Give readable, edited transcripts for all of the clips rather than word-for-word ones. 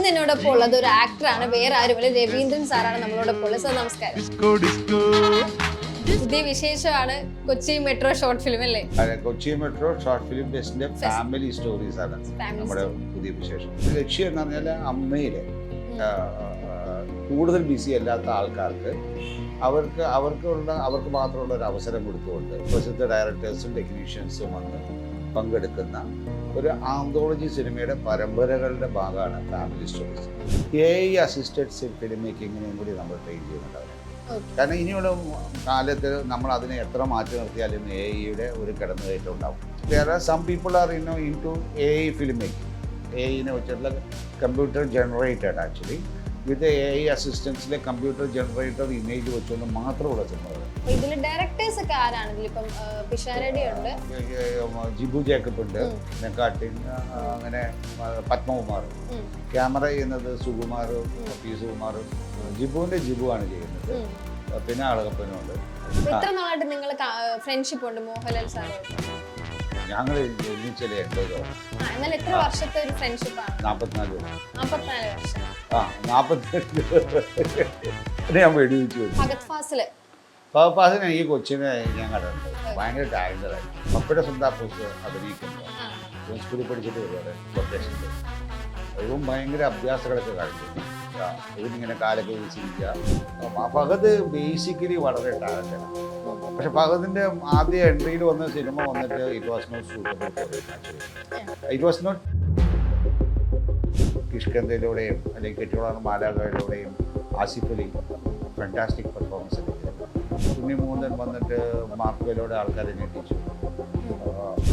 ഇന്ന് എന്നോടൊപ്പം ഉള്ളത് ഒരു ആക്ടറാണ്, വേറെ ആരുമല്ല, രവീന്ദ്രൻ സാറാണ് നമ്മളോടൊപ്പം ഉള്ളത്. സാർ നമസ്കാരം. പുതിയ വിശേഷമാണ് കൊച്ചി മെട്രോ ഷോർട്ട് ഫിലിം അല്ലേ? കൊച്ചി മെട്രോ ഷോർട്ട് ഫിലിം ഫെസ്റ്റിന്റെ ഫാമിലി സ്റ്റോറീസ് ആണ് നമ്മുടെ പുതിയ വിശേഷം. ലക്ഷ്യം എന്ന് പറഞ്ഞാൽ അമ്മയിലെ കൂടുതൽ ബിസി അല്ലാത്ത ആൾക്കാർക്ക് അവർക്ക് മാത്രമുള്ള ഒരു അവസരം കൊടുത്തുകൊണ്ട് പ്രസിദ്ധ ഡയറക്ടേഴ്സും ടെക്നീഷ്യൻസും വന്ന് പങ്കെടുക്കുന്ന ഒരു ആന്തോളജി സിനിമയുടെ പരമ്പരകളുടെ ഭാഗമാണ് family stories. AI assisted film മേക്കിങ്ങിനെയും കൂടി നമ്മൾ ട്രെയിൻ ചെയ്യുന്നുണ്ടാവും. കാരണം ഇനിയുള്ള കാലത്ത് നമ്മൾ അതിനെ എത്ര മാറ്റി നിർത്തിയാലും AI ഒരു കിടന്നുകയറ്റം ഉണ്ടാവും. Some people are into AI film making. AI വെച്ചിട്ടുള്ള computer generated actually with AI അസിസ്റ്റൻസിലെ കമ്പ്യൂട്ടർ ജനറേറ്റഡ് ഇമേജ് വെച്ചുകൊണ്ട് മാത്രമുള്ള സിനിമകൾ. ഇതിൽ ഡയറക്ടേഴ്സ് ഒക്കെ ആരാണ്? ഇതിലിപ്പം പിഷാരടി ഉണ്ട്, ജിബു ജേക്കബ് ഉണ്ട്, നെക്കാട്ടിൻ, അങ്ങനെ പത്മകുമാർ. ക്യാമറ ചെയ്യുന്നത് സുകുമാർ, പി സുകുമാർ. ജിബു ആണ് ചെയ്യുന്നത്. പിന്നെ ആളകപ്പനുണ്ട്. എത്ര നാളായിട്ട് നിങ്ങൾ ഫ്രണ്ട്ഷിപ്പ് ഉണ്ട് മോഹൻലാൽ സാറുമായിട്ട്? ഞങ്ങൾ ഒന്നിച്ചല്ലേ 80 എന്നാൽ എത്ര വർഷത്തെ ഒരു ഫ്രണ്ട്ഷിപ്പാണ്? 44 വർഷം. 44 ഞാൻ വെടിവെച്ചു. ഫഹദ് ഫാസില് ഫഹദിനെ ഈ കൊച്ചിനെ ഞാൻ കണ്ടിട്ടുണ്ട്. ഭയങ്കര ടാലന്റഡായി. പപ്പയുടെ സ്വന്തം അഭിനയിക്കുന്നത് സ്കൂളിൽ പഠിച്ചിട്ട് വരുവാണ് ലൊക്കേഷനിൽ. ഇവൻ ഭയങ്കര അഭ്യാസങ്ങളൊക്കെ കാണിച്ചു. ഇവനിങ്ങനെ കാലൊക്കെ വീശിരിക്കുക. ഫഹദ് ബേസിക്കലി വളരെ ടാലന്റഡാണ്. പക്ഷെ ഫഹദിന്റെ ആദ്യ എൻട്രിയിൽ വന്ന സിനിമ വന്നിട്ട് it was not suitable. It was not കിഷ്കന്ധയിലൂടെയും അല്ലെങ്കിൽ കെട്ടിയോളാണ് മാലാഖയിലൂടെയും ആസിഫ് അലി ഫാന്റാസ്റ്റിക് പെർഫോമൻസ് എടുക്കുന്നത്. ഉണ്ണിമൂന്നൻ വന്നിട്ട് മാർക്കോയിലൂടെ ആൾക്കാരെ ഞെട്ടിച്ചു.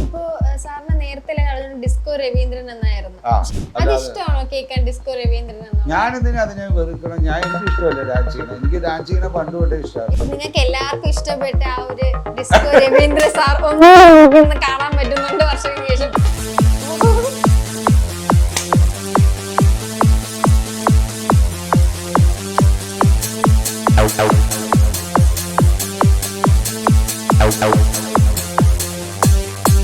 ഇപ്പോ സാറിന് നേരത്തെ ഡിസ്കോ രവീന്ദ്രൻ എന്നായിരുന്നു. അതിഷ്ടമാണോ കേൾക്കാൻ ഡിസ്കോ രവീന്ദ്രൻ? ഞാനെന്തിനാ അതിനെ വെറുക്കണം? എനിക്ക് ഇഷ്ടമല്ല ഡാൻസ് ചെയ്യണം. എനിക്ക് ഡാൻസ് ചെയ്യണ പണ്ട് തൊട്ടേ ഇഷ്ടമാണ്. നിങ്ങൾക്ക് എല്ലാവർക്കും ഇഷ്ടപ്പെട്ട ആ ഒരു ഡിസ്കോ രവീന്ദ്ര സാർ ഒന്ന് കാണാൻ പറ്റുന്നുണ്ട് വർഷങ്ങൾക്ക് ശേഷം. Out.